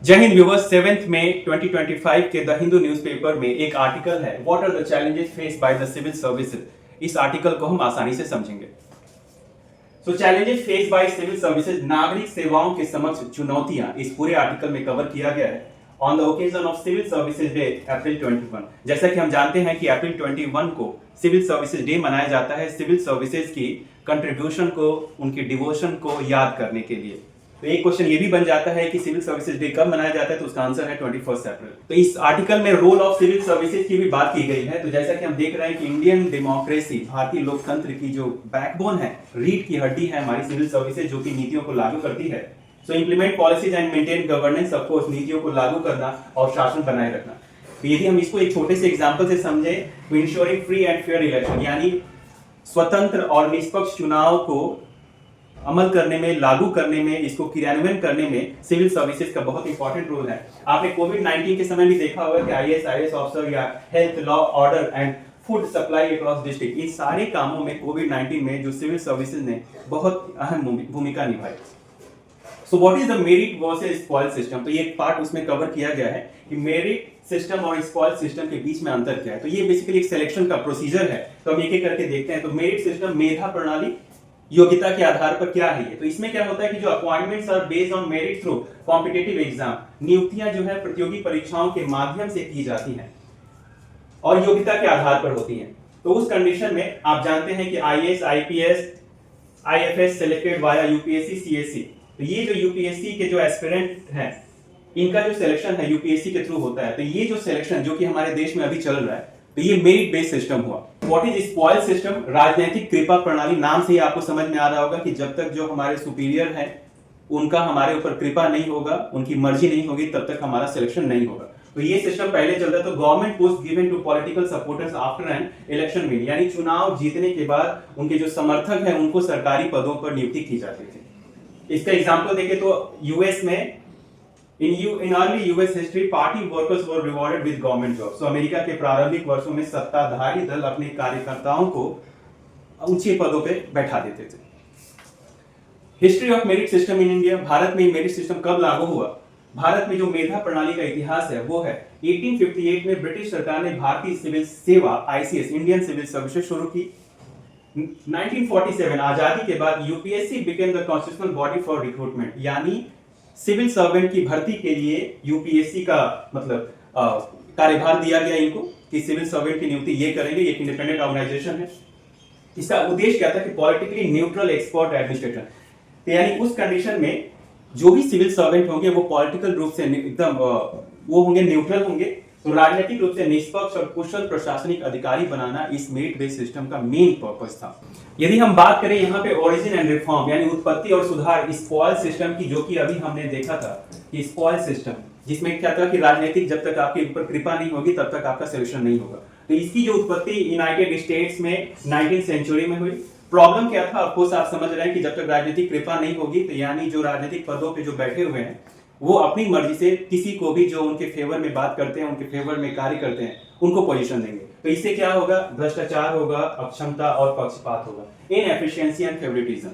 जय हिंद व्यूवर्स। 7 मई 2025 के the Hindu newspaper में एक आर्टिकल है, what are the challenges face by the civil services. इस आर्टिकल को हम आसानी से समझेंगे। So challenges face by civil services, नागरिक सेवाओं के समक्ष चुनौतियां, इस पूरे आर्टिकल में कवर किया गया है on the occasion of civil services day April 21। जैसा कि हम जानते हैं कि अप्रैल 21 को सिविल सर्विसेज डे मनाया जाता है सिविल सर्विसेज की कंट्रीब्यूशन को, उनकी डिवोशन को याद करने के लिए। तो एक क्वेश्चन ये भी बन जाता है कि सिविल सर्विसेज डे कब मनाया जाता है, तो उसका आंसर है 21 अप्रैल। तो इस आर्टिकल में रोल ऑफ सिविल सर्विसेज की भी बात की गई है। तो जैसा कि हम देख रहे हैं कि इंडियन डेमोक्रेसी, भारतीय लोकतंत्र की जो बैकबोन है, रीढ़ की हड्डी है हमारी सिविल सर्विसेज, जो कि नीतियों को लागू करती है। So implement policies and maintain governance, of course नीतियों को लागू करना और शासन बनाए रखना। तो यदि हम इसको एक छोटे से एग्जांपल से समझे, तो ensuring free and fair election, यानी स्वतंत्र और निष्पक्ष चुनाव को अमल करने में, लागू करने में, इसको क्रियान्वयन करने में सिविल सर्विसेज का बहुत इंपॉर्टेंट रोल है। आपने कोविड-19 के समय भी देखा होगा कि आईएएस ऑफिसर या health, law, order and food supply across district, इन सारे कामों में कोविड-19 में जो सिविल सर्विसेज ने बहुत अहम भूमिका निभाई। So what is the merit versus spoil system, तो ये एक पार्ट उसमें कवर किया गया है कि मेरिट सिस्टम और स्पॉइल सिस्टम के बीच में अंतर क्या है। तो ये बेसिकली एक सिलेक्शन का प्रोसीजर है। तो हम एक एक करके देखते हैं। तो मेरिट सिस्टम, मेधा प्रणाली, योग्यता के आधार पर क्या है ये। तो इसमें क्या होता है कि जो appointments are based on merit through competitive exam, नियुक्तियां जो है प्रतियोगी परीक्षाओं के माध्यम से की जाती हैं और योग्यता के आधार पर होती हैं। तो उस कंडीशन में आप जानते हैं कि IAS, IPS, IFS selected via UPSC, CSC. तो ये जो यूपीएससी के जो एस्पिरेंट हैं, इनका जो सिलेक्शन है यूपीएससी के थ्रू होता है। तो ये जो सिलेक्शन जो कि हमारे देश में अभी चल रहा है, तो ये मेरिट बेस्ड सिस्टम हुआ। व्हाट इज स्पॉइल सिस्टम, राजनीतिक कृपा प्रणाली। नाम से ही आपको समझ में आ रहा होगा कि जब तक जो हमारे सुपीरियर है उनका हमारे ऊपर कृपा नहीं होगा, उनकी मर्जी नहीं होगी, तब तक हमारा सिलेक्शन नहीं होगा। तो ये सिस्टम पहले चलता था। तो government post given to political supporters after an election win, यानी चुनाव जीतने के बाद उनके जो समर्थक हैं उनको सरकारी पदों पर नियुक्ति की जाती थी। इसका एग्जाम्पल देखें तो यूएस में in early US history, party workers were rewarded with government jobs. So America के प्रारंभिक वर्षों में सत्ताधारी दल अपने कार्यकर्ताओं को ऊंचे पदों पे बैठा देते थे। History of merit system in India, Bharat में मेरिट सिस्टम कब लागू हुआ। भारत में जो मेधा प्रणाली का इतिहास है वो है 1858 में ब्रिटिश सरकार ने भारतीय सिविल सेवा आईसीएस, इंडियन सिविल सर्विसेज शुरू की। 1947 आजादी के बाद UPSC became the constitutional body for recruitment, यानी सिविल सर्वेंट की भर्ती के लिए यूपीएससी का मतलब कार्यभार दिया गया इनको कि सिविल सर्वेंट की नियुक्ति ये करेंगे। एक इंडिपेंडेंट ऑर्गेनाइजेशन है। इसका उद्देश्य क्या था कि पॉलिटिकली न्यूट्रल एक्सपर्ट एडमिनिस्ट्रेशन, तो यानी उस कंडीशन में जो भी सिविल सर्वेंट होंगे वो पॉलिटिकल रूप से एकदम वो होंगे, न्यूट्रल होंगे। तो राजनीतिक रूप से निष्पक्ष और कुशल प्रशासनिक अधिकारी बनाना इस मेरिट बेस्ड सिस्टम का मेन पर्पस था। यदि हम बात करें यहाँ पे ओरिजिन एंड रिफॉर्म, यानी उत्पत्ति और सुधार स्पॉइल सिस्टम की, जो कि अभी हमने देखा था कि स्पॉइल सिस्टम जिसमें क्या था कि राजनीतिक जब तक आपके ऊपर कृपा नहीं होगी तब तक आपका सिलेक्शन नहीं होगा। तो इसकी जो उत्पत्ति यूनाइटेड स्टेट्स में 19th सेंचुरी में हुई। प्रॉब्लम क्या था, ऑफकोर्स आप समझ रहे हैं कि जब तक राजनीतिक कृपा नहीं होगी, तो यानी जो राजनीतिक पदों पे जो बैठे हुए हैं वो अपनी मर्जी से किसी को भी जो उनके फेवर में बात करते हैं, उनके फेवर में कार्य करते हैं, उनको पोजीशन देंगे। तो इससे क्या होगा, भ्रष्टाचार होगा, अक्षमता और पक्षपात होगा, इनएफिशिएंसी एंड फेवरेटिज्म।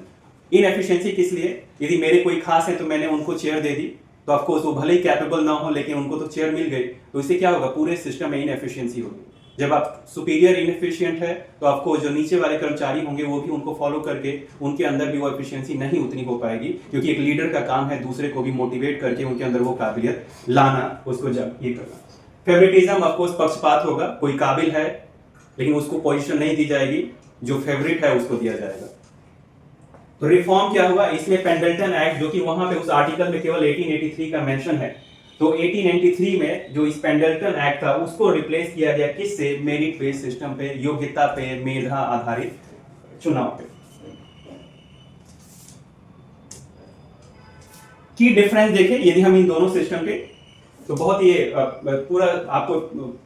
इनएफिशिएंसी किस लिए, यदि मेरे कोई खास है तो मैंने उनको चेयर दे दी, तो ऑफकोर्स वो भले ही कैपेबल ना हो लेकिन उनको तो चेयर मिल गई, तो इससे क्या होगा, पूरे सिस्टम में इनएफिशिएंसी होगी। जब आप सुपीरियर इनएफिशिएंट है तो आपको जो नीचे वाले कर्मचारी होंगे वो भी उनको फॉलो करके उनके अंदर भी वो एफिशिएंसी नहीं उतनी हो पाएगी, क्योंकि एक लीडर का काम है दूसरे को भी मोटिवेट करके उनके अंदर वो काबिलियत लाना, उसको जब ये करना। फेवरेटिज्म, ऑफकोर्स पक्षपात होगा, कोई काबिल है लेकिन उसको पोजीशन नहीं दी जाएगी, जो फेवरेट है उसको दिया जाएगा। तो रिफॉर्म क्या हुआ, इसमें पेंडल्टन एक्ट, जो कि वहां पे उस आर्टिकल में केवल 1883 का मेंशन है, तो 1893 में जो इस पेंडल्टन एक्ट था उसको रिप्लेस किया गया किससे, मेरिट बेस्ड सिस्टम पे, योग्यता पे, मेधा आधारित चुनाव पे। की डिफरेंस देखें यदि हम इन दोनों सिस्टम के, तो बहुत ये पूरा आपको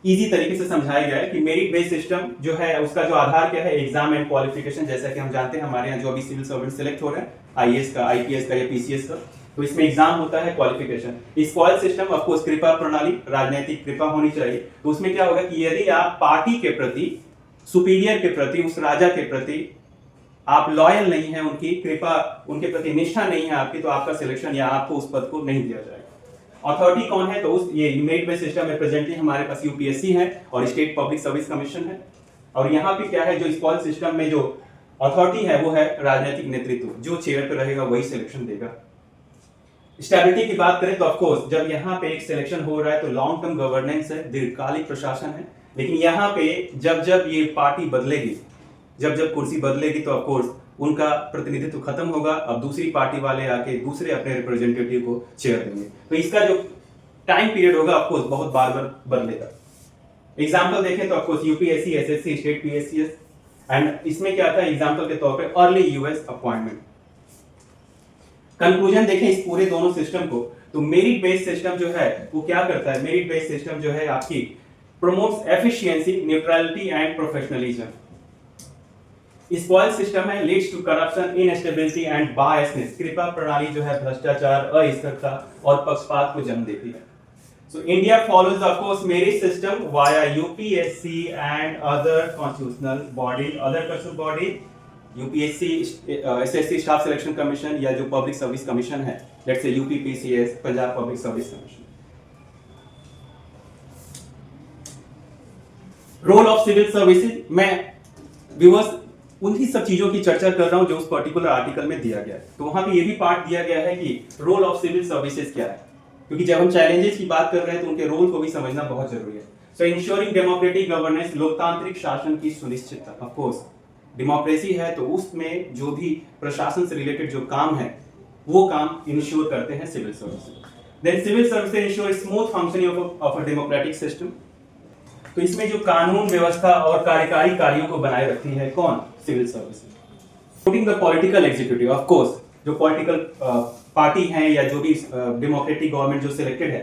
इजी तरीके से समझाया गया है कि मेरिट बेस्ड सिस्टम जो है उसका जो आधार क्या है, एग्जाम एंड क्वालिफिकेशन। जैसा कि हम जानते हैं हमारे यहाँ जो अभी सिविल सर्वेंट सिलेक्ट हो रहे हैं, आईएएस का, आईपीएस का या पीसीएस का, तो इसमें एग्जाम होता है, क्वालिफिकेशन। स्पॉइल सिस्टम, ऑफकोर्स कृपा प्रणाली, राजनीतिक कृपा होनी चाहिए। तो उसमें क्या होगा कि यदि आप पार्टी के प्रति, सुपीरियर के प्रति, उस राजा के प्रति आप लॉयल नहीं है, उनकी कृपा, उनके प्रति निष्ठा नहीं है आपकी, तो आपका सिलेक्शन या आपको उस पद को नहीं दिया जाएगा। अथॉरिटी कौन है, तो उस ये मेरिट बेस्ड सिस्टम में प्रेजेंटली हमारे पास यूपीएससी है और स्टेट पब्लिक सर्विस कमीशन है। और यहाँ पे क्या है, जो स्पॉल सिस्टम में जो अथॉरिटी है वो है राजनीतिक नेतृत्व, जो चेयर पे रहेगा वही सिलेक्शन देगा। स्टेबिलिटी की बात करें तो ऑफ कोर्स जब यहाँ पे एक सिलेक्शन हो रहा है तो लॉन्ग टर्म गवर्नेंस है, दीर्घकालिक प्रशासन है। लेकिन यहाँ पे जब जब ये पार्टी बदलेगी, जब जब कुर्सी बदलेगी तो ऑफ कोर्स उनका प्रतिनिधित्व खत्म होगा, अब दूसरी पार्टी वाले आके दूसरे अपने रिप्रेजेंटेटिव को चेयर देंगे। तो इसका जो टाइम पीरियड होगा ऑफ कोर्स बहुत बार बार बदलेगा। एग्जाम्पल देखें तो of course UPSC, SSC, state PSCS, and इसमें क्या था एग्जाम्पल के तौर पे अर्ली यूएस अपॉइंटमेंट। कंक्लूजन देखें इस पूरे दोनों सिस्टम को, तो मेरिट बेस्ड सिस्टम जो है वो क्या करता है, मेरिट बेस्ड सिस्टम जो है आपकी promotes efficiency, neutrality and professionalism. Spoil system है leads to corruption, instability and biasness. कृपा प्रणाली जो है भ्रष्टाचार, अस्थिरता और पक्षपात को जन्म देती है। So India follows of course merit system via UPSC and other constitutional bodies, other constitutional body, UPSC, SSC Staff Selection Commission या जो Public Service Commission है, let's say UPPCS, Punjab Public Service Commission। Role of civil services, मैं viewers उन्हीं सब चीजों की चर्चा कर रहा हूं जो उस पर्टिकुलर आर्टिकल में दिया गया है। तो वहां पे ये भी पार्ट दिया गया है कि रोल ऑफ सिविल सर्विसेज क्या है, क्योंकि जब हम चैलेंजेस की बात कर रहे हैं तो उनके रोल को भी समझना बहुत जरूरी है। सो इंश्योरिंग डेमोक्रेटिक गवर्नेंस, लोकतांत्रिक शासन की सुनिश्चितता। ऑफ कोर्स डेमोक्रेसी है तो उसमें जो भी प्रशासन से रिलेटेड जो काम है वो काम इंश्योर करते हैं civil services. Then civil services ensure smooth functioning of a democratic system. तो इसमें जो कानून व्यवस्था और कार्यकारी कार्यों को बनाए रखती है कौन, civil services. Supporting the political executive, of course जो पॉलिटिकल पार्टी हैं या जो भी डेमोक्रेटिक गवर्नमेंट जो सिलेक्टेड है,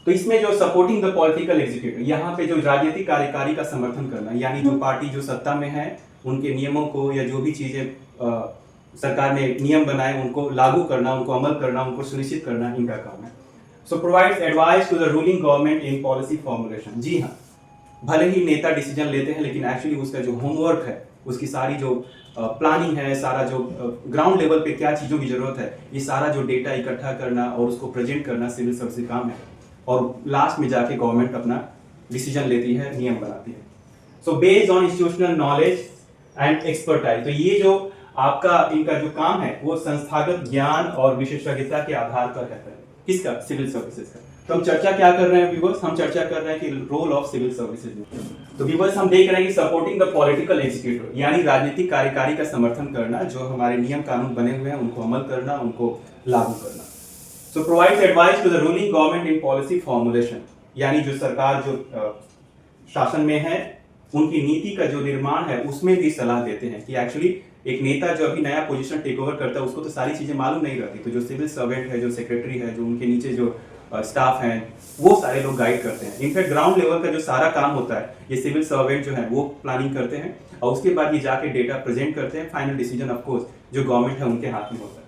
तो इसमें जो सपोर्टिंग द पॉलिटिकल एग्जीक्यूटिव, यहाँ पे जो राजनीतिक कार्यकारी का समर्थन करना, यानी जो पार्टी जो सत्ता में है उनके नियमों को या जो भी चीजें सरकार ने नियम बनाए उनको लागू करना, उनको अमल करना, उनको सुनिश्चित करना इनका काम है। So provides advice to the ruling government in policy formulation. जी हाँ, भले ही नेता डिसीजन लेते हैं लेकिन एक्चुअली उसका जो होमवर्क है, उसकी सारी जो प्लानिंग है, सारा जो ग्राउंड लेवल पे क्या चीजों की जरूरत है, ये सारा जो डेटा इकट्ठा करना और उसको प्रेजेंट करना सिविल सर्विस काम है। और लास्ट में जाके गवर्नमेंट अपना डिसीजन लेती है, नियम बनाती है। So based on institutional knowledge and expertise, तो ये जो आपका इनका जो काम है वो संस्थागत ज्ञान और विशेषज्ञता के आधार पर है। किसका, सिविल सर्विसेज का। तो हम चर्चा क्या कर रहे हैं व्यूअर्स, हम चर्चा कर रहे हैं कि रोल ऑफ सिविल सर्विसेज। तो व्यूअर्स हम देख रहे हैं कि सपोर्टिंग द पॉलिटिकल एग्जीक्यूटिव, यानी राजनीतिक कार्यकारी का समर्थन करना, जो हमारे नियम कानून बने हुए हैं उनको अमल करना, उनको लागू करना। So provides advice to the ruling government in policy formulation, यानी जो सरकार जो शासन में है उनकी नीति का जो निर्माण है उसमें भी सलाह देते हैं कि एक्चुअली एक नेता जो अभी नया पोजीशन टेक ओवर करता है उसको तो सारी चीजें मालूम नहीं रहती, तो जो सिविल सर्वेंट है, जो सेक्रेटरी है, जो उनके नीचे जो स्टाफ हैं, वो सारे लोग गाइड करते हैं। इनफैक्ट ग्राउंड लेवल का जो सारा काम होता है ये सिविल सर्वेंट जो है वो प्लानिंग करते हैं और उसके बाद ये जाके डेटा प्रेजेंट करते हैं। फाइनल डिसीजन ऑफ कोर्स जो गवर्नमेंट है उनके हाथ में होता है।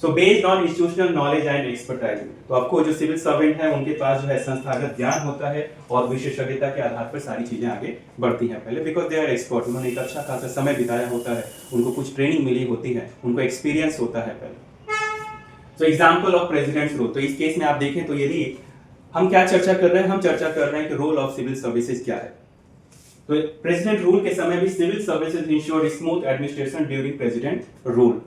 So based on institutional knowledge and expertise, तो आपको जो सिविल सर्वेंट है उनके पास जो है संस्थागत ज्ञान होता है और विशेषज्ञता के आधार पर सारी चीजें आगे बढ़ती हैं। पहले बिकॉज दे आर एक्सपर्ट, उन्होंने एक अच्छा खासा समय बिताया होता है, उनको कुछ ट्रेनिंग मिली होती है, उनको एक्सपीरियंस होता है पहले। So example of president's role, तो इस केस में आप देखें तो यदि हम क्या चर्चा कर रहे हैं, हम चर्चा कर रहे हैं कि रोल ऑफ सिविल सर्विसेज क्या है। तो प्रेसिडेंट रूल के समय भी civil services ensure smooth administration during president rule.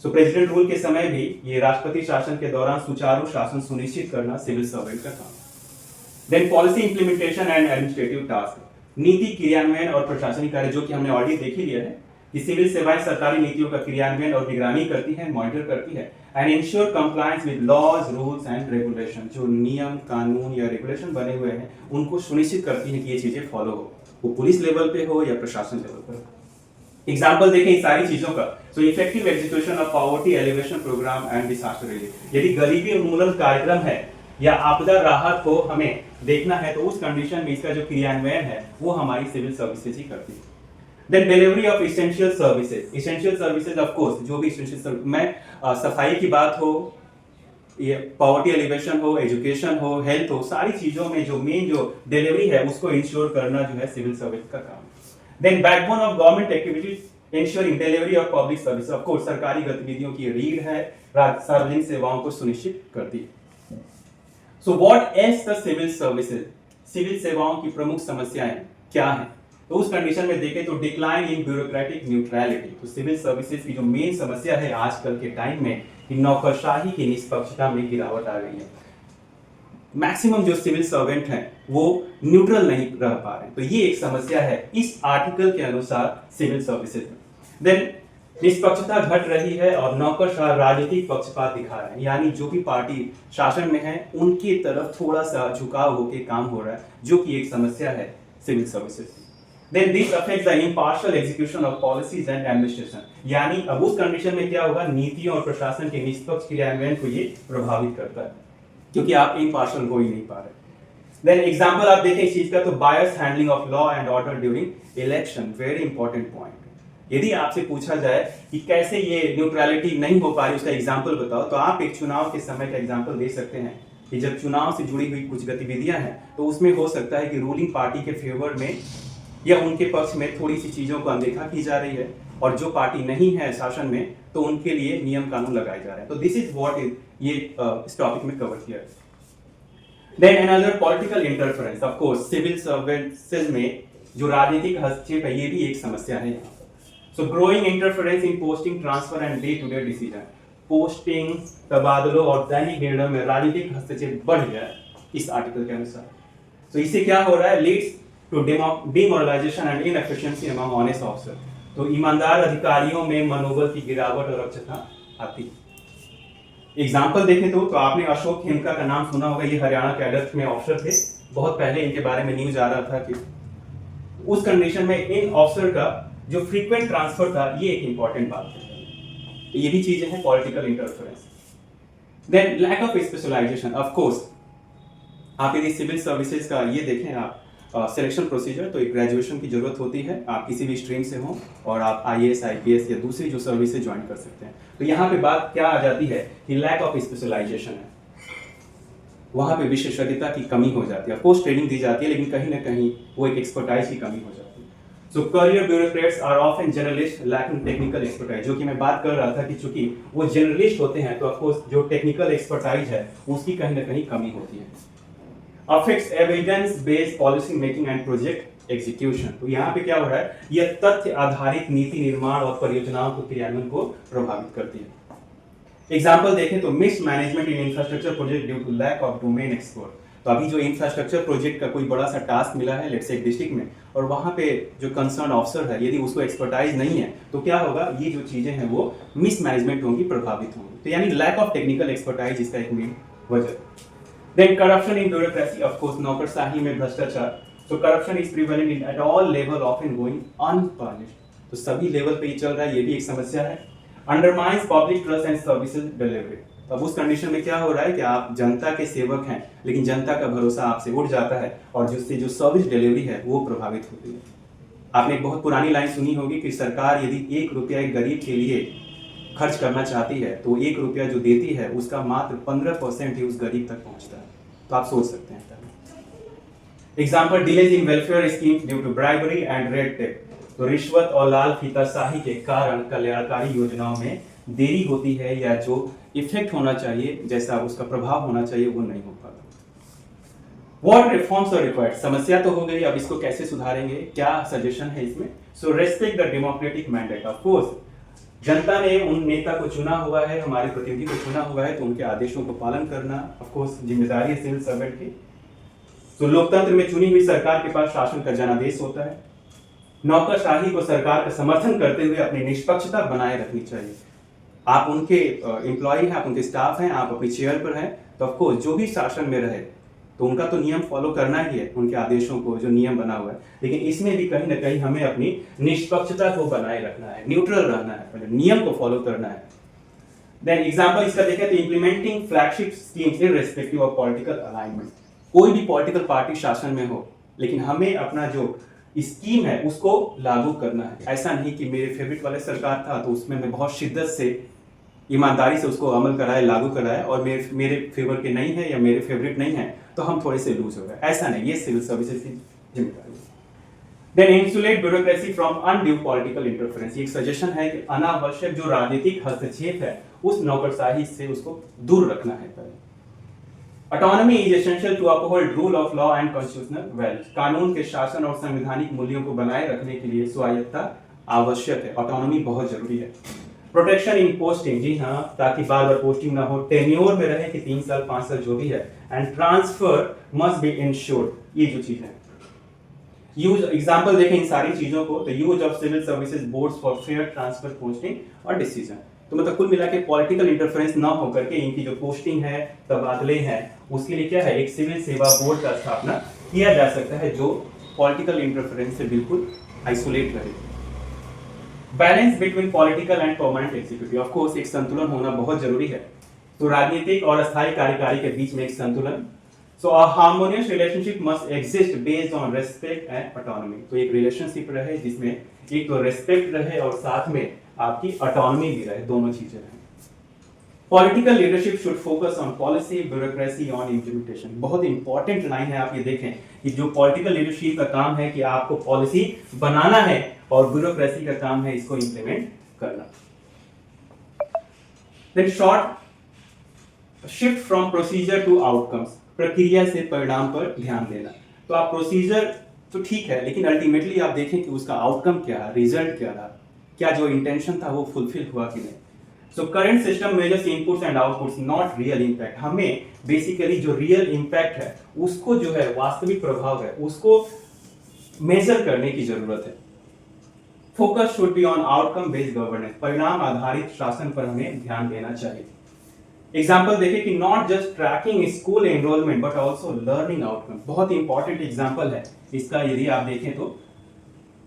So president rule के समय भी ये राष्ट्रपति शासन के दौरान सुचारू शासन सुनिश्चित करना सिविल सर्वेंट का काम। Then policy implementation and administrative task, नीति क्रियान्वयन और प्रशासनिक कार्य, जो कि हमने ऑलरेडी देख ही लिया है कि सिविल सेवाएं सरकारी नीतियों का क्रियान्वयन और निगरानी करती है, मॉनिटर करती है and ensure compliance with laws, rules and regulation. जो नियम कानून या रेगुलेशन बने हुए हैं उनको सुनिश्चित करती है कि ये चीजें फॉलो हो, वो पुलिस लेवल पे हो या प्रशासन लेवल पर हो। एग्जाम्पल देखें इस सारी चीजों का। So effective execution of poverty elevation program and disaster relief, यदि गरीबी उन्मूलन कार्यक्रम है या आपदा राहत को हमें देखना है तो उस कंडीशन में इसका जो क्रियान्वयन है वो हमारी सिविल सर्विसेज ही करती है। Then delivery of essential services, essential services of course जो भी एसेंशियल में सफाई की बात हो, ये पॉवर्टी एलिवेशन हो, एजुकेशन हो, हेल्थ हो, सारी चीजों में जो मेन जो डिलीवरी है उसको इंश्योर करना जो है सिविल सर्विस का काम है। Then backbone of government activities ensuring delivery of public service, of course सरकारी गतिविधियों की रीढ़ है, सार्वजनिक सेवाओं को सुनिश्चित करती है। So what else the civil services? Civil सेवाओं की प्रमुख समस्याएं क्या हैं? तो उस कंडीशन में देखें तो डिक्लाइन इन ब्यूरोक्रेटिक न्यूट्रलिटी। तो सिविल सर्विसेज की जो मेन समस्या है आजकल के टाइम में कि नौकरशाही की निष्पक्षता में गिरावट आ गई है। मैक्सिमम जो सिविल सर्वेंट हैं वो न्यूट्रल नहीं रह पा रहे, तो ये एक समस्या है इस आर्टिकल के अनुसार सिविल सर्विसेज में। देन निष्पक्षता घट रही है और नौकरशाह राजनीतिक पक्षपात दिखा रहे हैं, यानी जो भी पार्टी शासन में है उनकी तरफ थोड़ा सा झुकाव होकर काम हो रहा है, जो कि एक समस्या है civil services. Then this affects the impartial execution of policies and administration, यानी अब उस कंडीशन में क्या होगा, नीतियों और प्रशासन के निष्पक्ष क्रियान्वयन को ये प्रभावित करता है, क्योंकि आप इम्पार्शियल हो ही नहीं पा रहे। देन एग्जांपल आप देखें इस चीज का, तो bias handling of law and order during election, very important point. यदि आपसे पूछा जाए कि कैसे ये न्यूट्रलिटी नहीं हो पा रही, उसका एग्जांपल बताओ, तो आप एक चुनाव के समय का एग्जांपल दे सकते हैं कि जब चुनाव से जुड़ी हुई कुछ गतिविधियां हैं तो उसमें हो सकता है कि रूलिंग पार्टी के फेवर में या उनके पक्ष में थोड़ी सी चीजों को अनदेखा की जा रही है, और जो पार्टी नहीं है शासन में तो उनके लिए नियम कानून लगाए जा रहे हैं। तो दिस इज व्हाट इज ये इस टॉपिक में कवर किया है। Then another political interference, of course civil services में जो राजनीतिक हस्तक्षेप है ये भी एक समस्या है। So growing interference in posting, transfer and day to day decision, posting, तबादलों और दैनिक निर्णयों में राजनीतिक हस्तक्षेप बढ़ गया है इस आर्टिकल के अनुसार। तो इससे क्या हो रहा है, leads to demoralisation and inefficiency among honest officer. तो ईमानदार अधिकारियों में मनोबल की गिरावट और अक्षमता आती है। एग्जाम्पल देखें तो आपने अशोक खेमका का नाम सुना होगा, ये हरियाणा कैडर में ऑफिसर थे, बहुत पहले इनके बारे में न्यूज आ रहा था कि उस कंडीशन में इन ऑफिसर का जो फ्रीक्वेंट ट्रांसफर था ये एक इंपॉर्टेंट बात है। तो ये भी चीजें हैं political interference. Then lack of specialisation, of course आप यदि सिविल सर्विसेज का ये देखें आप सिलेक्शन प्रोसीजर, तो एक ग्रेजुएशन की जरूरत होती है, आप किसी भी स्ट्रीम से हो और आप आईएएस आईपीएस या दूसरी जो सर्विसेज ज्वाइन कर सकते हैं। तो यहाँ पे बात क्या आ जाती है कि लैक ऑफ स्पेशलाइजेशन है, वहां पे विशेषज्ञता की कमी हो जाती है। पोस्ट ट्रेनिंग दी जाती है लेकिन कहीं ना कहीं वो एक एक्सपर्टाइज की कमी हो जाती है। So career bureaucrats are often journalist lacking technical expertise, जो कि मैं बात कर रहा था कि चूंकि वो जर्नलिस्ट होते हैं तो ऑफकोर्स जो टेक्निकल एक्सपर्टाइज है उसकी कहीं ना कहीं कमी होती है। Affects evidence based policy making and project execution, तो यहाँ पे क्या हो रहा है, यह तथ्य आधारित नीति निर्माण और परियोजनाओं को क्रियान्वयन को प्रभावित करती है। एग्जाम्पल देखें तो mismanagement in infrastructure project due to lack of domain expert. तो अभी जो इंफ्रास्ट्रक्चर प्रोजेक्ट का कोई बड़ा सा टास्क मिला है लेट्स से एक डिस्ट्रिक्ट में, और वहां पे जो कंसर्न ऑफिसर है यदि उसको एक्सपर्टाइज नहीं है तो क्या होगा, ये जो चीजें हैं वो मिस मैनेजमेंट होंगी, प्रभावित होंगी। तो यानी लैक ऑफ टेक्निकल एक्सपर्टाइज इसका एक मेन वजह। Then corruption in bureaucracy, of course, नौकरशाही में भ्रष्टाचार। So corruption is prevalent at all level, often going unpunished. तो सभी लेवल पे ही चल रहा है, ये भी एक समस्या है। Undermines public trust and services delivery. अब उस कंडीशन में क्या हो रहा है कि आप जनता के सेवक हैं, लेकिन जनता का भरोसा आपसे उठ जाता है और जिससे जो सर्विस डिलीवरी है वो प्रभावित होती है। आपने एक बहुत पुरानी लाइन सुनी होगी कि सरकार यदि 1 रुपया एक गरीब के लिए खर्च करना चाहती है तो 1 रुपया जो देती है उसका मात्र 15% ही उस गरीब तक पहुंचता है। तो आप सोच सकते हैं। Example, delays in welfare scheme due to bribery and red tape. तो रिश्वत और लाल फीताशाही के कारण कल्याणकारी योजनाओं में देरी होती है या जो इफेक्ट होना चाहिए, जैसा उसका प्रभाव होना चाहिए, वो नहीं हो पाता। What reforms are required? समस्या तो हो गई, अब इसको कैसे सुधारेंगे, क्या सजेशन है इसमें? So respect the democratic mandate. Of course, जनता ने उन नेता को चुना हुआ है, हमारे प्रतिनिधि को चुना हुआ है, तो उनके आदेशों को पालन करना ऑफ कोर्स जिम्मेदारी है सिविल सर्वेंट की। तो लोकतंत्र में चुनी हुई सरकार के पास शासन का जनादेश होता है। नौकरशाही को सरकार का समर्थन करते हुए अपनी निष्पक्षता बनाए रखनी चाहिए। आप उनके एम्प्लॉय हैं, आप उनके स्टाफ हैं, आप अपनी चेयर पर हैं, तो ऑफ कोर्स जो भी शासन में रहे तो उनका तो नियम फॉलो करना ही है, उनके आदेशों को, जो नियम बना हुआ है। लेकिन इसमें भी कहीं ना कहीं हमें अपनी निष्पक्षता को बनाए रखना है, न्यूट्रल रहना है, नियम को फॉलो करना है। देन एग्जांपल इसका देखें तो implementing flagship schemes irrespective of political alignment. कोई भी पॉलिटिकल पार्टी शासन में हो, लेकिन हमें अपना जो स्कीम है उसको लागू करना है। ऐसा नहीं कि मेरे फेवरेट वाले सरकार था तो उसमें मैं बहुत शिद्दत से, ईमानदारी से उसको अमल कराए, लागू कराए, और मेरे फेवर के नहीं है या मेरे फेवरेट नहीं है तो हम थोड़े से लूज हो गए। ऐसा नहीं, ये सिविल सर्विसेज की जिम्मेदारी है। Then insulate bureaucracy from undue political interference. एक सजेशन है कि अनावश्यक जो राजनीतिक हस्तक्षेप है उस नौकरशाही से उसको दूर रखना है पहले। Autonomy is essential to uphold rule of law and constitutional values. कानून के शासन और संवैधानिक मूल्यों को बनाए रखने के लिए स्वायत्तता आवश्यक है। ऑटोनॉमी बहुत जरूरी है। प्रोटेक्शन इन पोस्टिंग, जी हाँ, ताकि बार बार पोस्टिंग ना हो, टेन्योर में रहे कि 3 साल 5 साल जो भी है, and transfer must be insured. ये जो चीज है, यूज एग्जांपल देखें इन सारी चीजों को, तो use of civil services boards for fair transfer posting और डिसीजन। तो मतलब कुल मिला के पॉलिटिकल इंटरफेरेंस ना होकर के इनकी जो पोस्टिंग है, तबादले हैं, उसके लिए क्या है, एक सिविल सेवा बोर्ड का स्थापना किया जा सकता है जो पॉलिटिकल इंटरफेरेंस से बिल्कुल आइसोलेट रहे। Balance between political and permanent executive, of course एक संतुलन होना बहुत जरूरी है। तो राजनीतिक और अस्थायी कार्यकारी के बीच में एक संतुलन। So a harmonious relationship must exist based on respect and autonomy. तो एक रिलेशनशिप रहे जिसमें एक तो रेस्पेक्ट रहे और साथ में आपकी ऑटोनॉमी भी रहे, दोनों चीजें रहे। Political leadership should focus on policy, bureaucracy, on implementation. बहुत इंपॉर्टेंट लाइन है, आप ये देखें कि जो पॉलिटिकल लीडरशिप का काम है कि आपको पॉलिसी बनाना है और ब्यूरोक्रेसी का काम है इसको इंप्लीमेंट करना। Then short shift from procedure to outcomes, प्रक्रिया से परिणाम पर ध्यान देना। तो आप प्रोसीजर तो ठीक है, लेकिन अल्टीमेटली आप देखें कि उसका आउटकम क्या है, रिजल्ट क्या रहा, क्या जो इंटेंशन था वो फुलफिल हुआ कि नहीं। So current system measures inputs and outputs, not real impact. हमें बेसिकली जो रियल इंपैक्ट है उसको, जो है वास्तविक प्रभाव है, उसको मेजर करने की जरूरत है। Focus should be on outcome based governance, परिणाम आधारित शासन पर हमें ध्यान देना चाहिए। एग्जाम्पल देखें कि not just tracking school enrolment but also learning outcome. बहुत इंपॉर्टेंट एग्जाम्पल है इसका, यदि आप देखें तो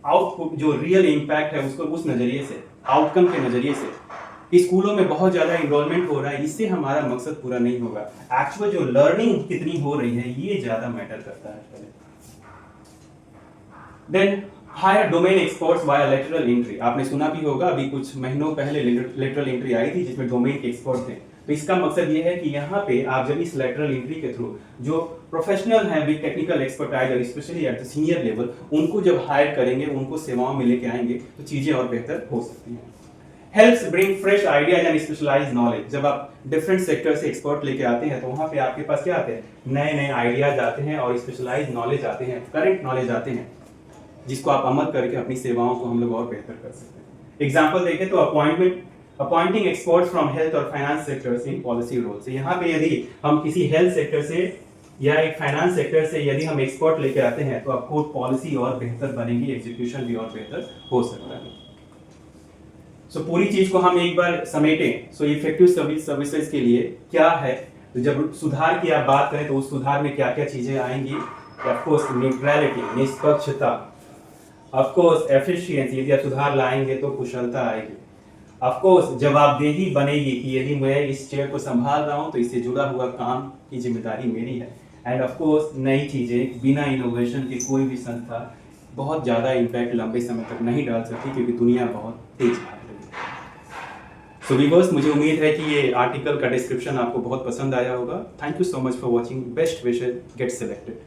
आउटपुट जो रियल इंपैक्ट है उसको उस नजरिए से, आउटकम के नजरिए से, कि स्कूलों में बहुत ज्यादा एनरोलमेंट हो रहा है, इससे हमारा मकसद पूरा नहीं होगा। एक्चुअल जो लर्निंग कितनी हो रही है ये ज्यादा मैटर करता है। Then hire domain experts via lateral entry. आपने सुना भी होगा, अभी कुछ महीनों पहले लेटरल एंट्री आई थी जिसमें डोमेन के एक्सपर्ट थे। तो इसका मकसद ये है कि यहाँ पे आप जब इस लेटरल एंट्री के थ्रू जो प्रोफेशनल हैं विद टेक्निकल एक्सपर्टाइज और specially at the senior level, उनको जब हायर करेंगे, उनको सेवाओं में लेके आएंगे तो चीजें और बेहतर हो सकती हैं। Helps bring fresh ideas and specialised knowledge. जब आप डिफरेंट सेक्टर से एक्सपर्ट लेके आते हैं तो वहां पे आपके पास क्या आते हैं, नए नए आइडियाज आते हैं और स्पेशलाइज्ड नॉलेज आते हैं, करंट नॉलेज आते हैं, जिसको आप अमल करके अपनी सेवाओं को हम लोग और बेहतर कर सकते हैं। एग्जाम्पल देखें तो अपॉइंटिंग एक्सपर्ट्स फ्रॉम हेल्थ और finance sectors in policy roles. यहाँ पे यदि हम किसी हेल्थ सेक्टर से या एक फाइनेंस सेक्टर से यदि हम एक्सपर्ट लेके आते हैं तो आपको पॉलिसी और बेहतर बनेगी, एग्जीक्यूशन भी और बेहतर हो सकता है। सो पूरी चीज को हम एक बार समेटें। सो इफेक्टिव सर्विसेज के लिए क्या है, तो जब सुधार की आप बात करें तो उस सुधार में क्या क्या चीजें आएंगी। ऑफ कोर्स न्यूट्रलिटी, निष्पक्षता, ऑफ कोर्स एफिशिएंसी, यदि आप सुधार लाएंगे तो कुशलता आएगी। ऑफ कोर्स जवाबदेही बनेगी कि यदि मैं इस चेयर को संभाल रहा हूं तो इससे जुड़ा हुआ काम की जिम्मेदारी मेरी है। एंड ऑफ कोर्स नई चीजें, बिना इनोवेशन के कोई भी संस्था बहुत ज्यादा इम्पैक्ट लंबे समय तक नहीं डाल सकती क्योंकि दुनिया बहुत तेज भाग रही है। सो व्यूअर्स, मुझे उम्मीद है कि ये आर्टिकल का डिस्क्रिप्शन आपको बहुत पसंद आया होगा। Thank you so much for watching. Best wishes, get selected.